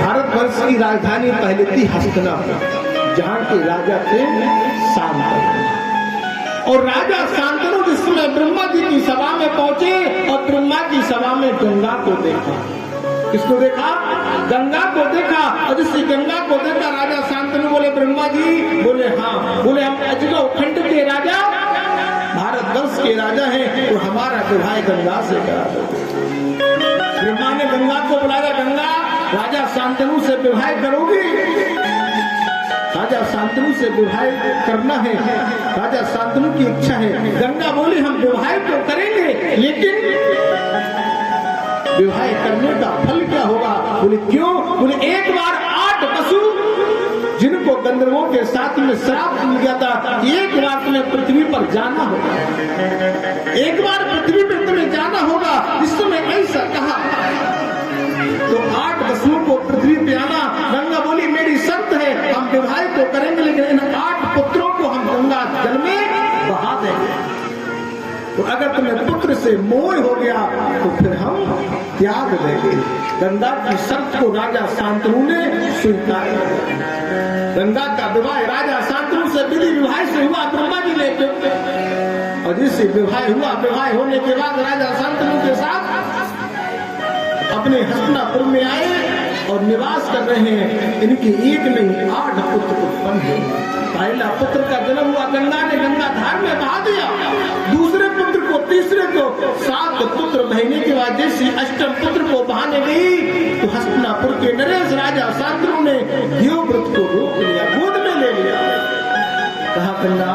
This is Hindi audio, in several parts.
भारतवर्ष की राजधानी पहले थी हस्तिनापुर, जहाँ के राजा थे शांतनु। और राजा शांतनु जिस समय ब्रह्मा जी की सभा में पहुंचे और ब्रह्मा की सभा में गंगा को देखा। किसको देखा? गंगा को देखा। और जिस गंगा को देखा राजा शांतनु बोले ब्रह्मा जी, बोले हाँ, बोले हम अजगौ खंड के राजा, भारतवर्ष के राजा हैं, तो हमारा विवाह गंगा से करा दो। ब्रह्मा ने गंगा को बुलाया, गंगा राजा शांतनु से विवाह करोगी? राजा शांतनु से विवाह करना है, राजा शांतनु की इच्छा है। गंगा बोली हम विवाह तो करेंगे, लेकिन विवाह करने का फल क्या होगा? बोले क्यों? बोले एक बार 8 पशु जिनको गंधर्वों के साथ में श्राप मिल गया था, एक बार तुम्हें पृथ्वी पर जाना होगा, एक बार पृथ्वी पर तुम्हें जाना होगा। इस समय ऐसा कहा तो 8 पशुओं को पृथ्वी पे आना। गंगा बोली मेरी शर्त है, हम विवाह तो करेंगे, लेकिन इन 8 पुत्रों को हम गंगा जल में बहा देंगे। तो अगर तुम्हें पुत्र से मोह हो गया तो फिर हम त्याग देंगे। गंगा की शर्त को राजा शांतनु ने स्वीकार किया। गंगा का विवाह राजा शांतनु से विधि विवाह से हुआ, ब्रह्मा जी ने, और जिससे विवाह हुआ, विवाह होने के बाद राजा शांतनु के साथ अपने हस्तिनापुर में आए और निवास कर रहे हैं। इनके एक नहीं 8 पुत्र उत्पन्न हुए। पहला पुत्र का जन्म हुआ, गंगा ने गंगाधार में बहा दिया। दूसरे पुत्र को, तीसरे को, 7 पुत्र बहने के बाद जैसे अष्टम पुत्र को बहाने गई तो हस्तिनापुर के नरेश राजा शांतनु ने देवव्रत को रोक लिया, गोद में ले लिया। कहा गंगा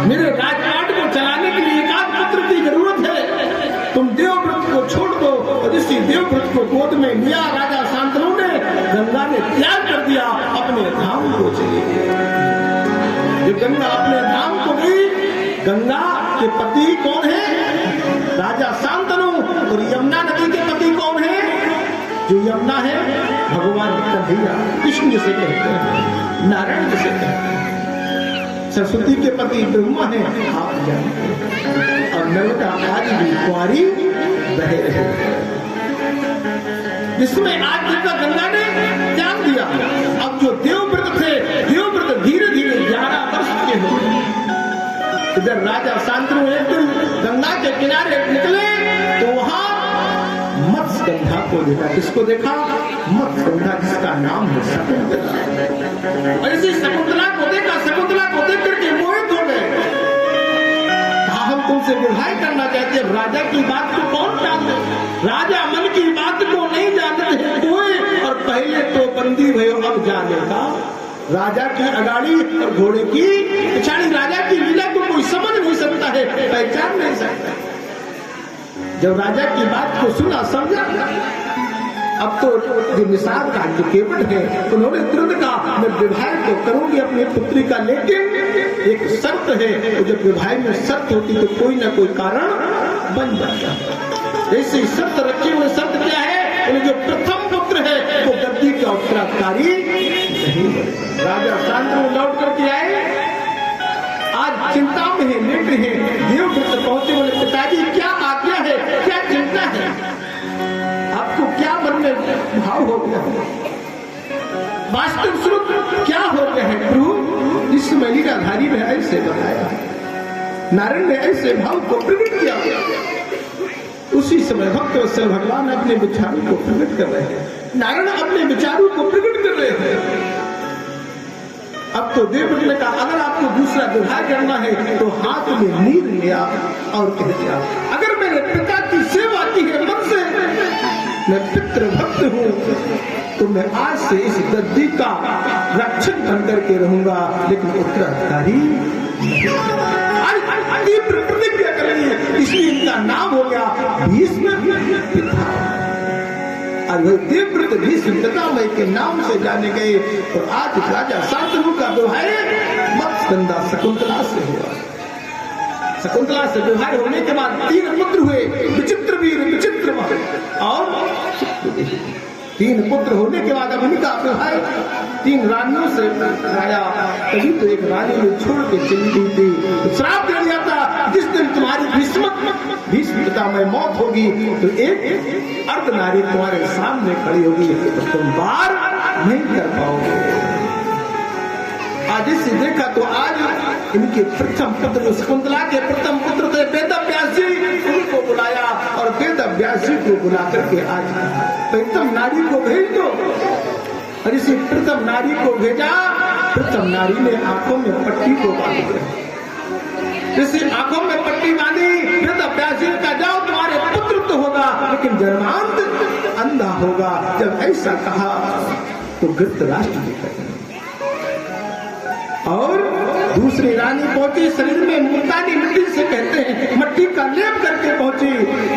मेरे राजपाट को चलाने के लिए 1 पुत्र की जरूरत है, तुम देवव्रत को छोड़ दो। और इसी देवव्रत को गोद में लिया राजा शांतनु ने। गंगा ने त्याग कर दिया, अपने धाम को चली गई। जब गंगा अपने धाम को गई, गंगा के पति कौन है? राजा शांतनु। और यमुना नदी के पति कौन है? जो यमुना है भगवान कन्हैया, कृष्ण जिसे कहते हैं, नारायण जिसे कहते हैं। सरस्वती के पति ब्रह्मा है, आप जानते हैं। और नर्मदा आज भी कुंवारी बह रही है, जिसमें आज तक गंगा ने त्याग दिया। अब जो देवव्रत थे, देवव्रत धीरे धीरे 11 वर्ष के हो गए। इधर राजा शांतनु एक दिन गंगा के किनारे निकले तो वहां मत्स्यगंधा को देखा। किसको देखा? मत्स्यगंधा, जिसका नाम है शकुंतला। और इसी शकुंतला को देखा, शकुंतला को देख करके मोहित हो गए। कहा हम तुमसे विवाह करना चाहते हैं। राजा की बात को कौन जानते? राजा मन की बात को नहीं जानते हैं कोई। और पहले तो बंदी भयो, अब जानेगा राजा की अगाड़ी और घोड़े की पिछाड़ी। राजा की लीला को कोई समझ नहीं सकता है, पहचान नहीं सकता। जब राजा की बात को सुना, समझा। अब तो जो निषाद का जो केवट है, उन्होंने तुरंत कहा मैं विवाह तो करूंगी अपनी पुत्री का, लेकिन एक शर्त है। तो जब विवाह में शर्त होती तो कोई ना कोई कारण बन जाता। जैसे शर्त रखी हुई, शर्त क्या है? जो प्रथम पुत्र है वो गद्दी का उत्तराधिकारी नहीं बनेगा। राजा शांतनु लौट करके आए, आज चिंता में है, लेट है। देवव्रत पहुंचे, बोले पिताजी क्या आज्ञा है, क्या चिंता है, आपको क्या मन में भाव हो गया है, वास्तव स्वरूप क्या हो गया है? प्रभु इस लीलाधारी ने ऐसे बताया, नारायण ने ऐसे भाव को प्रकट किया। उसी समय भक्तवत्सल भगवान अपने विचारों को प्रकट कर रहे हैं, नारायण अपने विचारों को प्रकट कर रहे हैं। अब तो देवव्रत ने कहा अगर आपको दूसरा विवाह करना है तो हाथ में नीर लिया और कह दिया अगर मेरे पिता की सेवा की है मन से, मैं पितृभक्त हूँ, तो मैं आज से इस गद्दी का रक्षक बनकर के रहूंगा, लेकिन उत्तराधिकारी तीव्र प्रतिज्ञा कर रही है। इसलिए इनका नाम हो गया भीष्म पितामह। और देवव्रत भीष्म पितामह के नाम से जाने गए। और आज राजा शांतनु का विवाह मत्स्यगंधा शकुंतला से हुआ। शकुंतला से विवाह होने के बाद 3 पुत्र हुए, विचित्र वीर, विचित्र महल और 3 पुत्र होने के बाद अब इनका विवाह 3 रानियों से कराया। तभी तो एक रानी ने छोड़ के चली गई थी, तो श्राप दे दिया था जिस दिन तुम्हारी भीष्म पितामह मौत होगी तो एक अर्धनारी तुम्हारे सामने खड़ी होगी, तो तुम बार नहीं कर पाओगे। आज इसे देखा तो आज इनके प्रथम पुत्र शकुंतला के प्रथम पुत्र थे वेद व्यास जी, उनको बुलाया और वेद व्यास जी को बुला करके आज प्रथम नारी को भेज दो। और इसी प्रथम नारी को भेजा। प्रथम नारी ने आंखों में पट्टी को बांध दिया। इसी आंखों में पट्टी बांधी, वेद व्यास जी का जाओ तुम्हारे पुत्र तो होगा लेकिन जन्मांत अंधा होगा। जब ऐसा कहा तो धृतराष्ट्र जी कहते और दूसरी रानी पहुंची, शरीर में मुल्तानी मिट्टी से कहते हैं मट्टी का लेप करके पहुंची।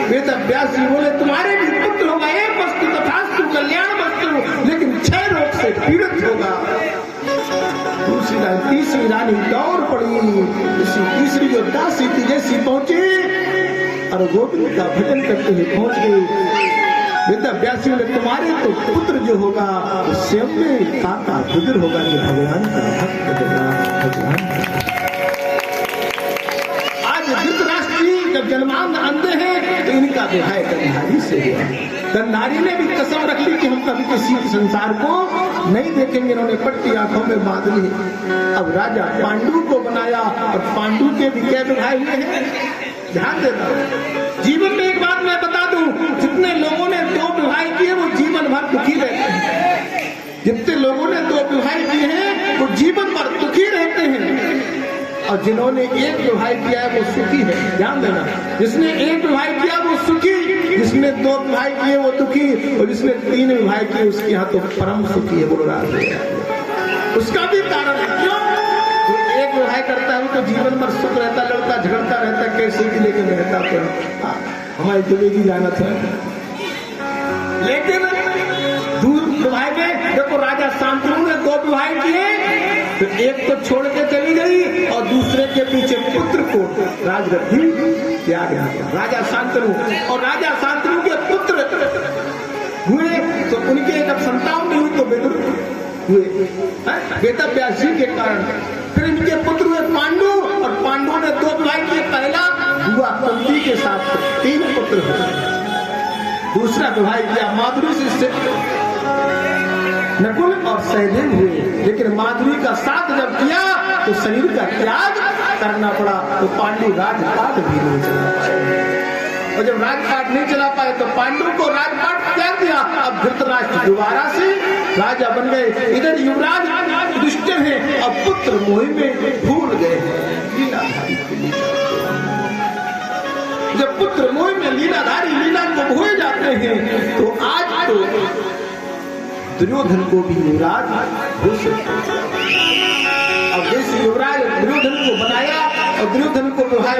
वेद व्यास जी बोले तुम्हारे भी पुत्र होगा, एक वस्तु तथास्तु कल्याण वस्तु, लेकिन 6 रोग से पीड़ित होगा। दूसरी रानी, तीसरी रानी दौड़ पड़ी। तीसरी जो दासी थी जैसी पहुंची और गोविंद का भजन करते हुए पहुंच गई। वेद व्यास जी बोले तुम्हारे तो पुत्र जो होगा तो स्वयं में काका गुजर होगा, ये भगवान का भक्त होगा। भगवान आज धृतराष्ट्र जी जब जन्मांध अंधे हैं तो इनका विवाह गंधारी से हुआ। गंधारी ने भी कसम रख ली कि हम कभी किसी संसार को नहीं देखेंगे। इन्होंने पट्टी आंखों में बांध ली। अब राजा पांडु को बनाया और पांडु के भी क्या विवाह हुए हैं, ध्यान देना। जीवन में एक बात मैं बता दूं, जितने लोगों ने 2 विवाह किए वो जीवन भर दुखी रहते हैं। जितने लोगों ने 2 विवाह किए हैं वो जीवन भर दुखी रहते हैं। और जिन्होंने एक विवाह किया है वो सुखी है। ध्यान देना, जिसने एक विवाह किया वो सुखी, जिसने 2 विवाह किए वो दुखी, और जिसने 3 विवाह किए उसके यहाँ तो परम सुखी है। बोलो राधे। उसका भी कारण है, क्यों? एक विवाह करता है वो तो जीवन भर सुख रहता, लड़ता झगड़ता रहता, कैसे भी लेकिन रहता। तो हमारी दुबेगी जाना था। लेकिन दूर विवाह में देखो राजा शांतनु ने 2 विवाह किए, तो एक तो छोड़ के चली गई और दूसरे के पीछे पुत्र को राजगद्दी दिया गया। राजा शांतनु और राजा शांतनु के पुत्र हुए तो उनके जब संतान नहीं हुई तो विदुर हुए वेद व्यास जी के कारण। फिर इनके पुत्र हुए पांडु और पांडु ने 2 विवाह किए। पहला हुआ कुंती के साथ 3 पुत्र हुए। दूसरा विवाह किया माधुरी से नकुल और सहदेव हुए। लेकिन माधुरी का साथ जब किया तो शरीर का त्याग करना पड़ा, तो पांडु राजपाट भी नहीं चला पाए। और जब राजपाट नहीं चला पाए तो पांडु को राजपाट त्याग दिया। अब धृतराष्ट्र दोबारा से राजा बन गए। इधर युवराज दुष्ट हैं और पुत्र मोह में भूल गए। लीलाधारी की लीला, जब पुत्र मोह में लीलाधारी लीला को भूल जाते हैं तो आज तो दुर्योधन को भी युवराज घोषित कर दिया। अब जैसे युवराज दुर्योधन को बनाया और दुर्योधन को विवाह